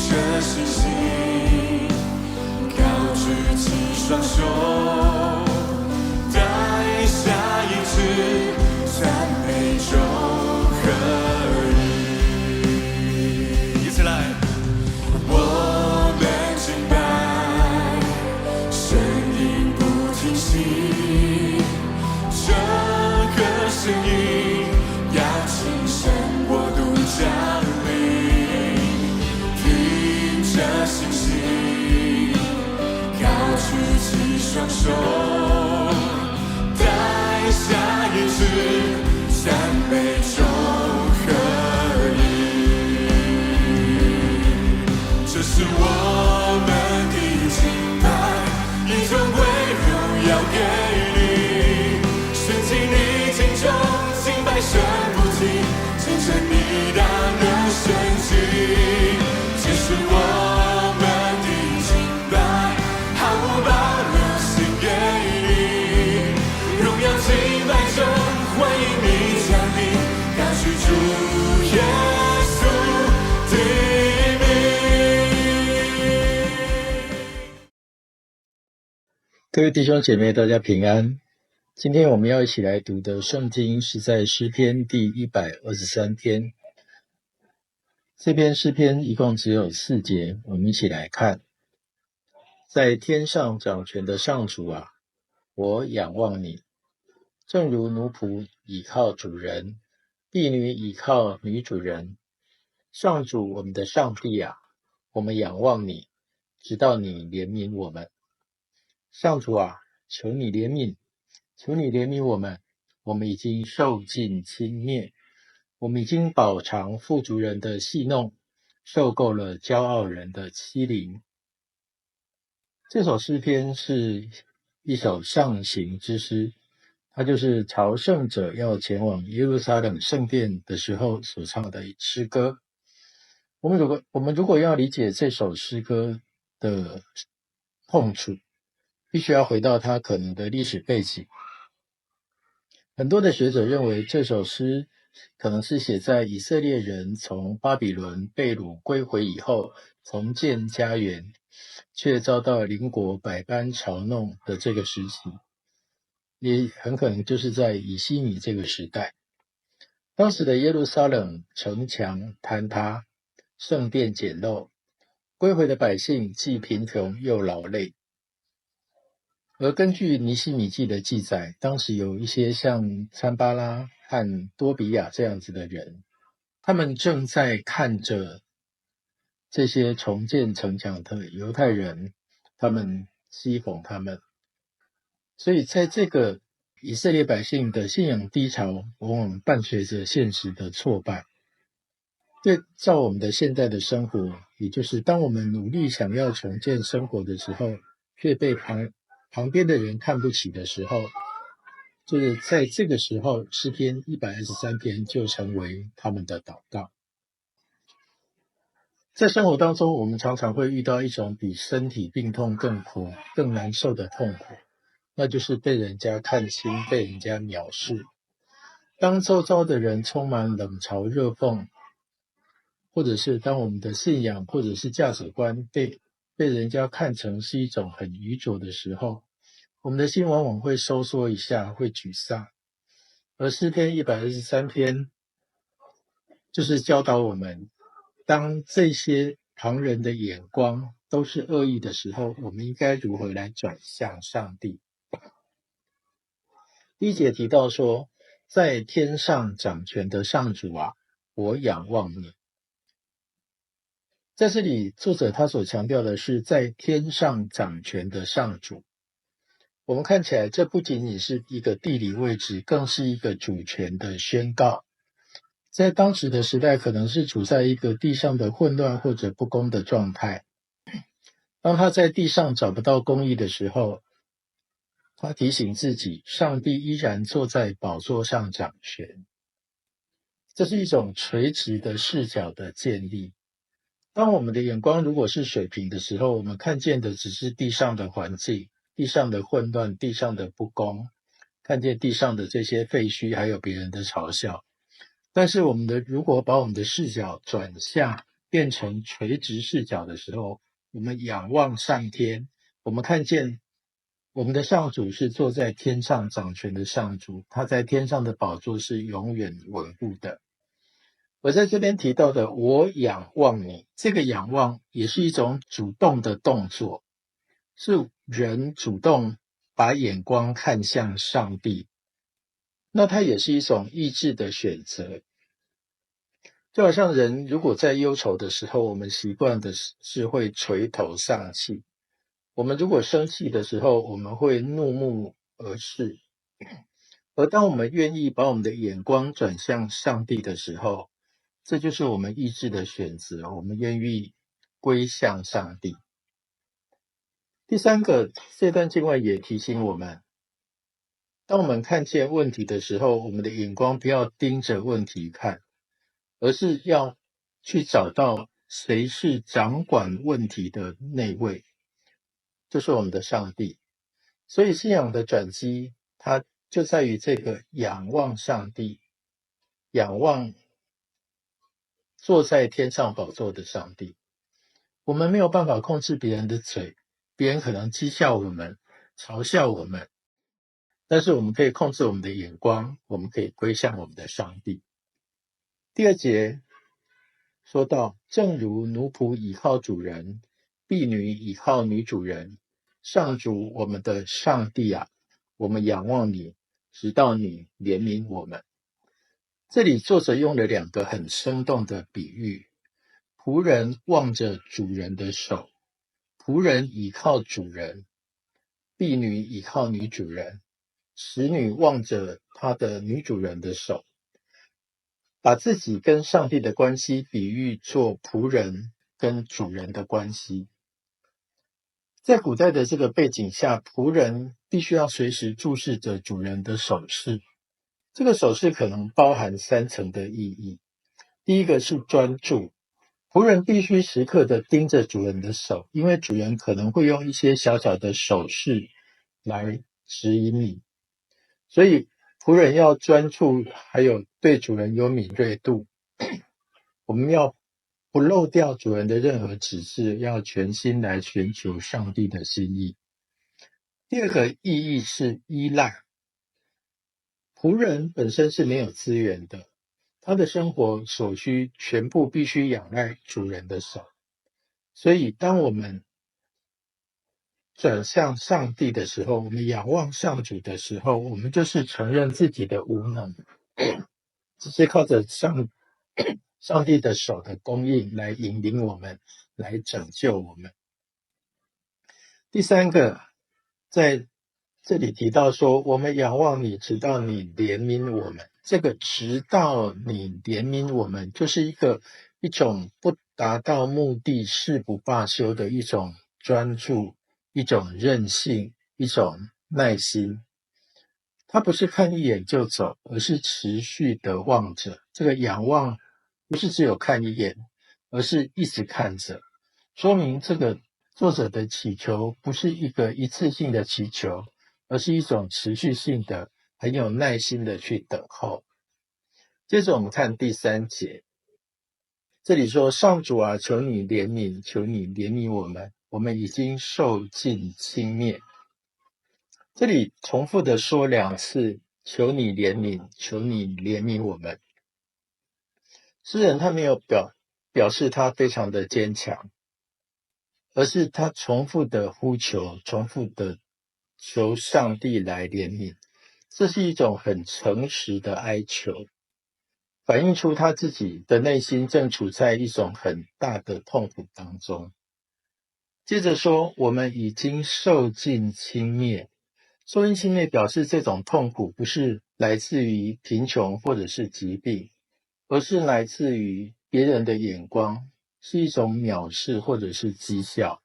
着信心，高举起双手，带下一次赞美中和意。一起来，我们敬拜，声音不停息，这个声音要亲身国度降临，凭着信心，高举起双手，带下一次赞美中和意。这是我们的敬拜，一种归荣耀给你，顺境逆境中敬拜声不停，见证你大能神迹。这是我们的敬拜，毫无保留献给你，荣耀敬拜中欢迎你降临，高举主耶稣的名。各位弟兄姐妹，大家平安。今天我们要一起来读的圣经是在诗篇第123篇。这篇诗篇一共只有4节，我们一起来看。在天上掌权的上主啊，我仰望你，正如奴仆倚靠主人，婢女倚靠女主人。上主，我们的上帝啊，我们仰望你，直到你怜悯我们。上主啊，求你怜悯，求你怜悯我们，我们已经受尽轻蔑，我们已经饱尝富足人的戏弄，受够了骄傲人的欺凌。这首诗篇是一首上行之诗，它就是朝圣者要前往耶路撒冷圣殿的时候所唱的诗歌。我们如果要理解这首诗歌的痛楚，必须要回到它可能的历史背景。很多的学者认为这首诗可能是写在以色列人从巴比伦被掳归回以后，重建家园，却遭到邻国百般嘲弄的这个时期，也很可能就是在以西米这个时代。当时的耶路撒冷城墙坍塌，圣殿简陋，归回的百姓既贫穷又劳累。而根据尼希米记的记载，当时有一些像参巴拉和多比亚这样子的人，他们正在看着这些重建城墙的犹太人，他们讥讽他们。所以在这个以色列百姓的信仰低潮，往往伴随着现实的挫败。对照我们的现在的生活，也就是当我们努力想要重建生活的时候，却被旁边的人看不起的时候，就是在这个时候，诗篇123篇就成为他们的祷告。在生活当中，我们常常会遇到一种比身体病痛更苦、更难受的痛苦，那就是被人家看轻、被人家藐视。当周遭的人充满冷嘲热讽，或者是当我们的信仰或者是价值观被人家看成是一种很愚拙的时候，我们的心往往会收缩一下，会沮丧。而诗篇123篇就是教导我们，当这些旁人的眼光都是恶意的时候，我们应该如何来转向上帝。第1节提到说，在天上掌权的上主啊，我仰望你。在这里，作者他所强调的是在天上掌权的上主。我们看起来，这不仅仅是一个地理位置，更是一个主权的宣告。在当时的时代，可能是处在一个地上的混乱或者不公的状态。当他在地上找不到公义的时候，他提醒自己，上帝依然坐在宝座上掌权。这是一种垂直的视角的建立。当我们的眼光如果是水平的时候，我们看见的只是地上的环境，地上的混乱，地上的不公，看见地上的这些废墟，还有别人的嘲笑。但是如果把我们的视角转向变成垂直视角的时候，我们仰望上天，我们看见我们的上主是坐在天上掌权的上主，他在天上的宝座是永远稳固的。我在这边提到的我仰望你，这个仰望也是一种主动的动作，是人主动把眼光看向上帝，那它也是一种意志的选择。就好像人如果在忧愁的时候，我们习惯的是会垂头丧气，我们如果生气的时候，我们会怒目而视，而当我们愿意把我们的眼光转向上帝的时候，这就是我们意志的选择，我们愿意归向上帝。第三个，这段经文也提醒我们，当我们看见问题的时候，我们的眼光不要盯着问题看，而是要去找到谁是掌管问题的那位，就是我们的上帝。所以信仰的转机，它就在于这个仰望上帝，仰望坐在天上宝座的上帝。我们没有办法控制别人的嘴，别人可能讥笑我们，嘲笑我们，但是我们可以控制我们的眼光，我们可以归向我们的上帝。第二节说到，正如奴仆倚靠主人，婢女倚靠女主人，上主我们的上帝啊，我们仰望你，直到你怜悯我们。这里作者用了两个很生动的比喻，仆人望着主人的手，仆人倚靠主人，婢女倚靠女主人，使女望着她的女主人的手，把自己跟上帝的关系比喻作仆人跟主人的关系。在古代的这个背景下，仆人必须要随时注视着主人的手势，这个手势可能包含3层的意义。第一个是专注，仆人必须时刻的盯着主人的手，因为主人可能会用一些小小的手势来指引你，所以仆人要专注，还有对主人有敏锐度。我们要不漏掉主人的任何指示，要全心来寻求上帝的心意。第二个意义是依赖，仆人本身是没有资源的，他的生活所需全部必须仰赖主人的手，所以当我们转向上帝的时候，我们仰望上主的时候，我们就是承认自己的无能，只是靠着上帝的手的供应来引领我们，来拯救我们。第三个，在这里提到说，我们仰望你，直到你怜悯我们。这个直到你怜悯我们，就是一种不达到目的誓不罢休的一种专注，一种韧性，一种耐心。它不是看一眼就走，而是持续的望着。这个仰望不是只有看一眼，而是一直看着，说明这个作者的祈求不是一个一次性的祈求，而是一种持续性的，很有耐心的去等候。接着我们看第3节，这里说，上主啊，求你怜悯，求你怜悯我们，我们已经受尽轻蔑。这里重复的说2次，求你怜悯，求你怜悯我们。诗人他没有表示他非常的坚强，而是他重复的呼求，重复的求上帝来怜悯。这是一种很诚实的哀求，反映出他自己的内心正处在一种很大的痛苦当中。接着说，我们已经受尽轻蔑。受尽轻蔑表示这种痛苦不是来自于贫穷或者是疾病，而是来自于别人的眼光，是一种藐视或者是讥笑。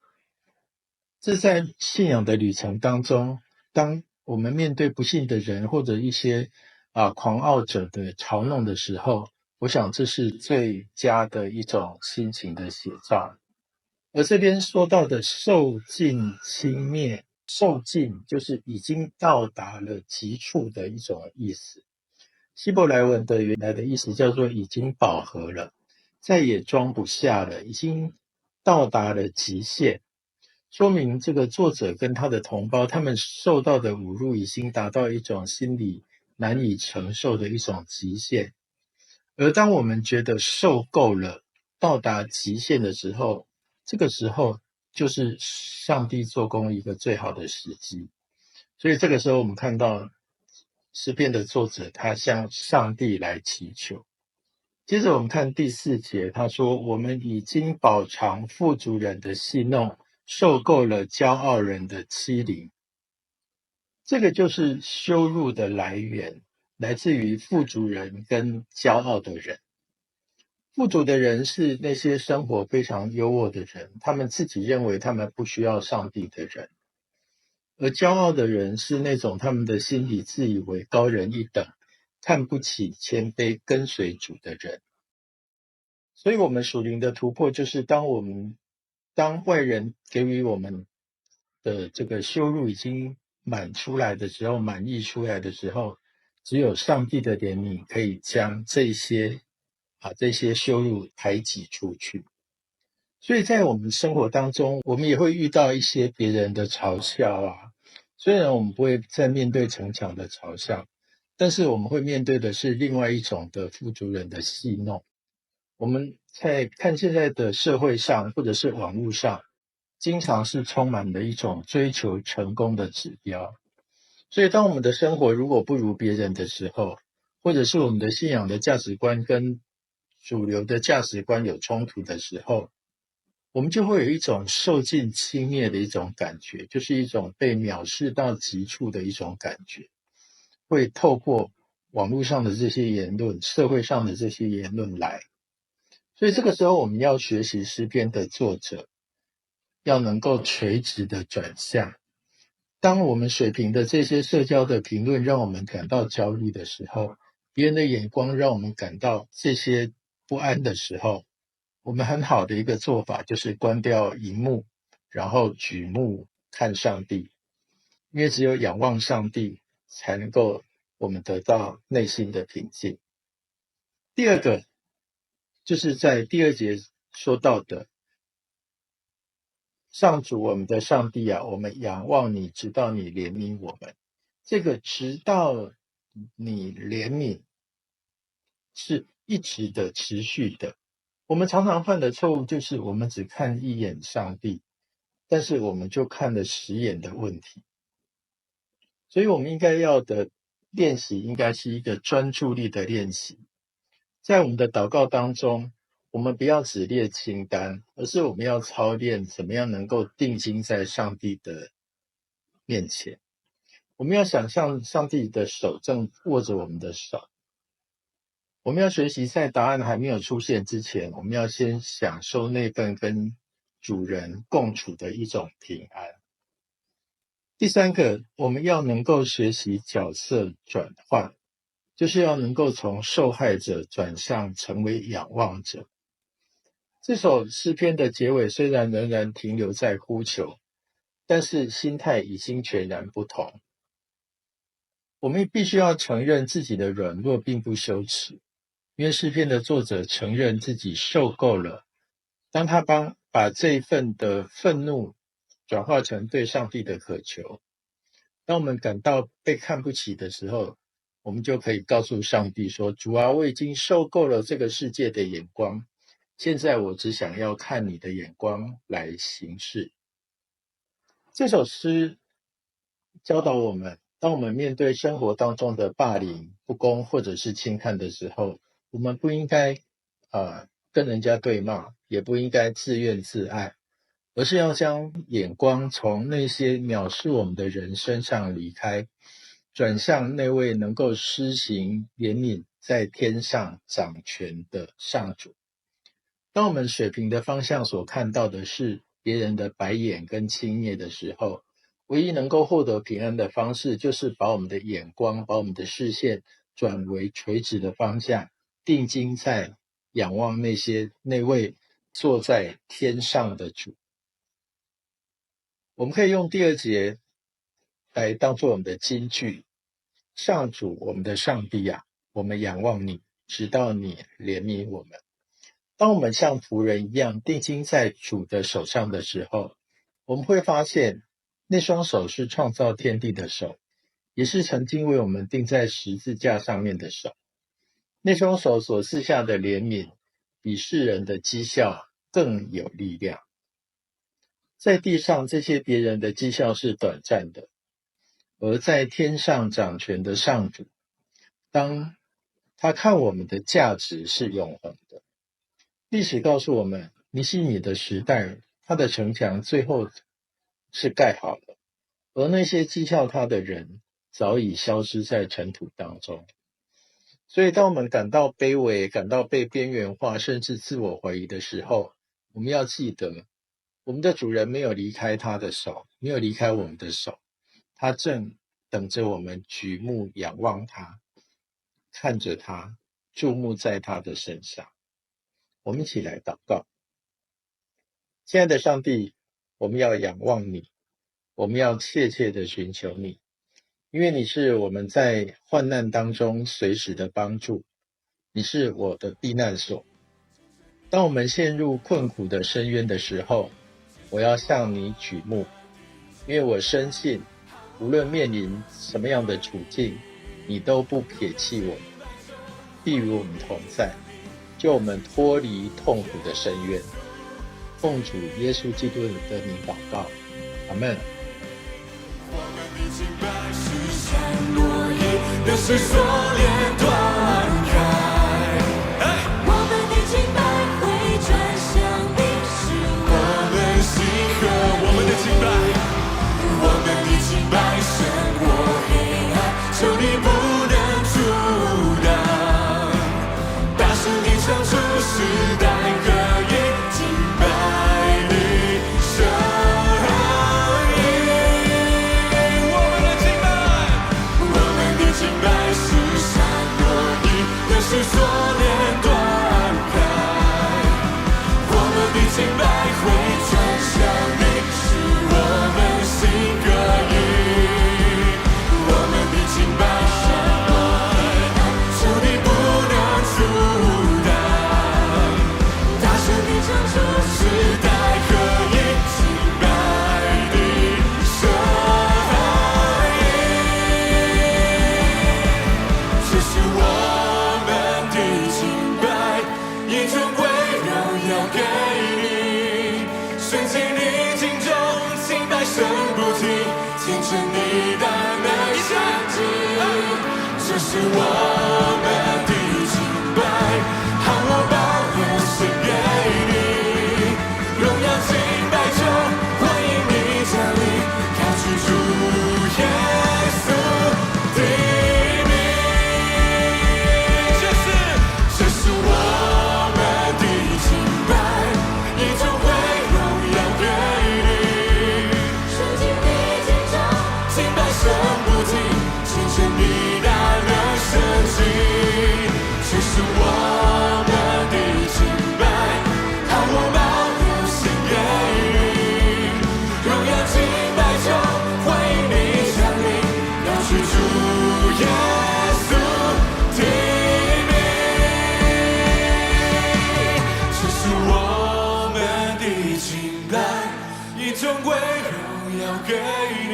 这在信仰的旅程当中，当我们面对不幸的人或者一些狂傲者的嘲弄的时候，我想这是最佳的一种心情的写照。而这边说到的受尽轻蔑，受尽就是已经到达了极处的一种意思。希伯来文的原来的意思叫做已经饱和了。再也装不下了，已经到达了极限，说明这个作者跟他的同胞，他们受到的侮辱已经达到一种心理难以承受的一种极限。而当我们觉得受够了，到达极限的时候，这个时候就是上帝做工一个最好的时机。所以这个时候我们看到诗篇的作者，他向上帝来祈求。接着我们看第4节，他说：我们已经饱尝富足人的戏弄，受够了骄傲人的欺凌。这个就是羞辱的来源，来自于富足人跟骄傲的人。富足的人是那些生活非常优渥的人，他们自己认为他们不需要上帝的人。而骄傲的人是那种他们的心里自以为高人一等，看不起谦卑跟随主的人。所以我们属灵的突破就是当外人给予我们的这个羞辱已经满溢出来的时候，只有上帝的怜悯可以将这些羞辱排挤出去。所以在我们生活当中，我们也会遇到一些别人的嘲笑啊。虽然我们不会再面对城墙的嘲笑，但是我们会面对的是另外一种的富足人的戏弄。我们在看现在的社会上或者是网络上，经常是充满了一种追求成功的指标。所以当我们的生活如果不如别人的时候，或者是我们的信仰的价值观跟主流的价值观有冲突的时候，我们就会有一种受尽轻蔑的一种感觉，就是一种被藐视到极处的一种感觉，会透过网络上的这些言论，社会上的这些言论来。所以这个时候我们要学习诗篇的作者，要能够垂直的转向。当我们水平的这些社交的评论让我们感到焦虑的时候，别人的眼光让我们感到这些不安的时候，我们很好的一个做法就是关掉荧幕，然后举目看上帝。因为只有仰望上帝，才能够我们得到内心的平静。第二个就是在第2节说到的，上主我们的上帝啊，我们仰望你，直到你怜悯我们。这个直到你怜悯是一直的持续的。我们常常犯的错误就是我们只看一眼上帝，但是我们就看了10眼的问题。所以我们应该要的练习应该是一个专注力的练习。在我们的祷告当中，我们不要只列清单，而是我们要操练怎么样能够定睛在上帝的面前。我们要想象上帝的手正握着我们的手。我们要学习在答案还没有出现之前，我们要先享受那份跟主人共处的一种平安。第3个，我们要能够学习角色转换，就是要能够从受害者转向成为仰望者。这首诗篇的结尾虽然仍然停留在呼求，但是心态已经全然不同。我们必须要承认自己的软弱并不羞耻，因为诗篇的作者承认自己受够了。当他把这一份的愤怒转化成对上帝的渴求，当我们感到被看不起的时候，我们就可以告诉上帝说，主啊，我已经受够了这个世界的眼光，现在我只想要看你的眼光来行事。这首诗教导我们，当我们面对生活当中的霸凌、不公或者是轻看的时候，我们不应该跟人家对骂，也不应该自怨自艾，而是要将眼光从那些藐视我们的人身上离开，转向那位能够施行怜悯在天上掌权的上主。当我们水平的方向所看到的是别人的白眼跟轻蔑的时候，唯一能够获得平安的方式，就是把我们的眼光，把我们的视线转为垂直的方向，定睛在仰望那位坐在天上的主。我们可以用第2节来当作我们的金句。上主我们的上帝啊，我们仰望你，直到你怜悯我们。当我们像仆人一样定睛在主的手上的时候，我们会发现那双手是创造天地的手，也是曾经为我们钉在十字架上面的手。那双手所赐下的怜悯，比世人的讥笑更有力量。在地上，这些别人的讥笑是短暂的，而在天上掌权的上主，当他看我们的价值是永恒的。历史告诉我们，尼希米的时代，他的城墙最后是盖好了，而那些讥笑他的人早已消失在尘土当中。所以当我们感到卑微，感到被边缘化，甚至自我怀疑的时候，我们要记得，我们的主人没有离开他的手，没有离开我们的手，他正等着我们举目仰望他，看着他，注目在他的身上。我们一起来祷告。亲爱的上帝，我们要仰望你，我们要切切的寻求你，因为你是我们在患难当中随时的帮助，你是我的避难所。当我们陷入困苦的深渊的时候，我要向你举目，因为我深信，无论面临什么样的处境，你都不撇弃我们，必与我们同在，救我们脱离痛苦的深渊。奉主耶稣基督的名祷告，阿们。我们的敬拜是山落一的是锁链断开，我们的敬拜会转向你，是我们心和我们的敬拜，我们的敬拜胜过黑暗，求你不能阻挡，大声地唱出时代可以敬拜你声音。我们的敬拜是山落一的是锁链断开，我们的敬拜会转向你，是我们心合一，我们的敬拜胜过黑暗，求你不能阻挡，大声地唱出时代可以敬拜你声音，这是我们的敬拜，一种归荣耀给你，顺境逆境中敬拜声不停，见证你大能神迹，这是我们的敬拜，喊我保留献给你，荣耀敬拜中欢迎你降临，高举主耶稣的名，这是我们的敬拜，一种归荣耀给你，顺境逆境中敬拜声不停，见证你大能神迹，这是我们的敬拜，喊我保留献给你，荣耀敬拜中欢迎你降临，高举主耶稣的名，这是我们的敬拜，一种归荣耀给你，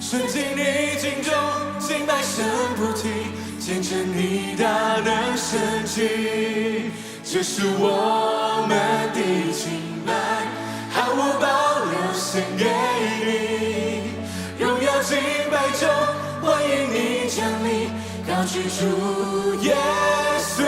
顺境逆境中敬拜声不停，见证你大能神迹，这是我们的敬拜，喊我保留献给你，荣耀敬拜中欢迎你降临，高举主耶稣